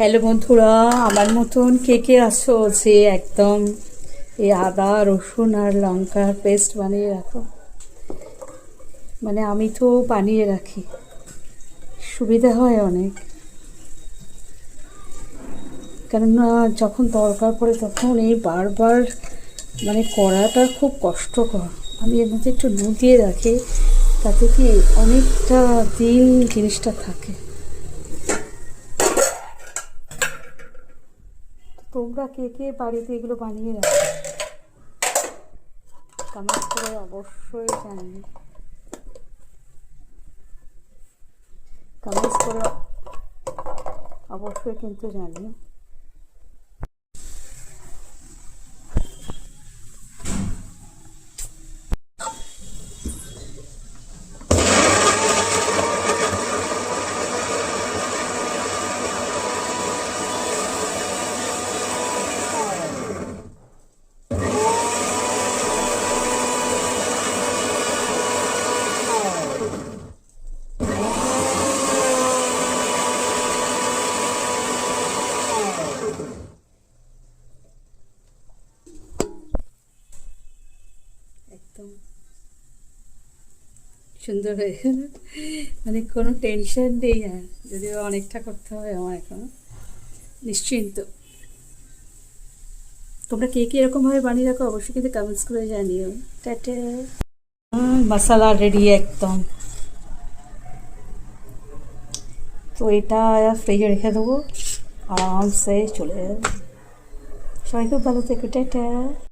Hello বন্ধুরা, আমার মতন কে কে আছো যে একদম এই আদা রসুন আর লঙ্কার পেস্ট বানিয়ে রাখো? মানে আমি তো বানিয়ে রাখি, সুবিধা হয় অনেক। কেননা যখন দরকার পড়ে তখন এই বারবার মানে করাটা খুব কষ্টকর। আমি এর মধ্যে একটু নুন দিয়ে রাখি, তাতে কি অনেকটা দিন জিনিসটা থাকে। তোমরা কে কে বাড়িতে এগুলো বানিয়ে রাখো কমেন্ট করে অবশ্যই জানিও। কমেন্টস করে অবশ্যই কিন্তু জানিও। একদম সুন্দর হয়ে গেল, মানে কোনো টেনশন নেই। আর যদিও অনেকটা করতে হবে আমার এখন, নিশ্চিন্ত। তোমরা কে কে এরকমভাবে বানিয়ে রাখো অবশ্যই কিন্তু কমেন্টস করে জানিও। টাটা। মশলা রেডি একদম। তো এটা ফ্রিজে রেখে দেবো, আরামসে চলে যাবে। সবাই খুব ভালো থেকো, টাটা।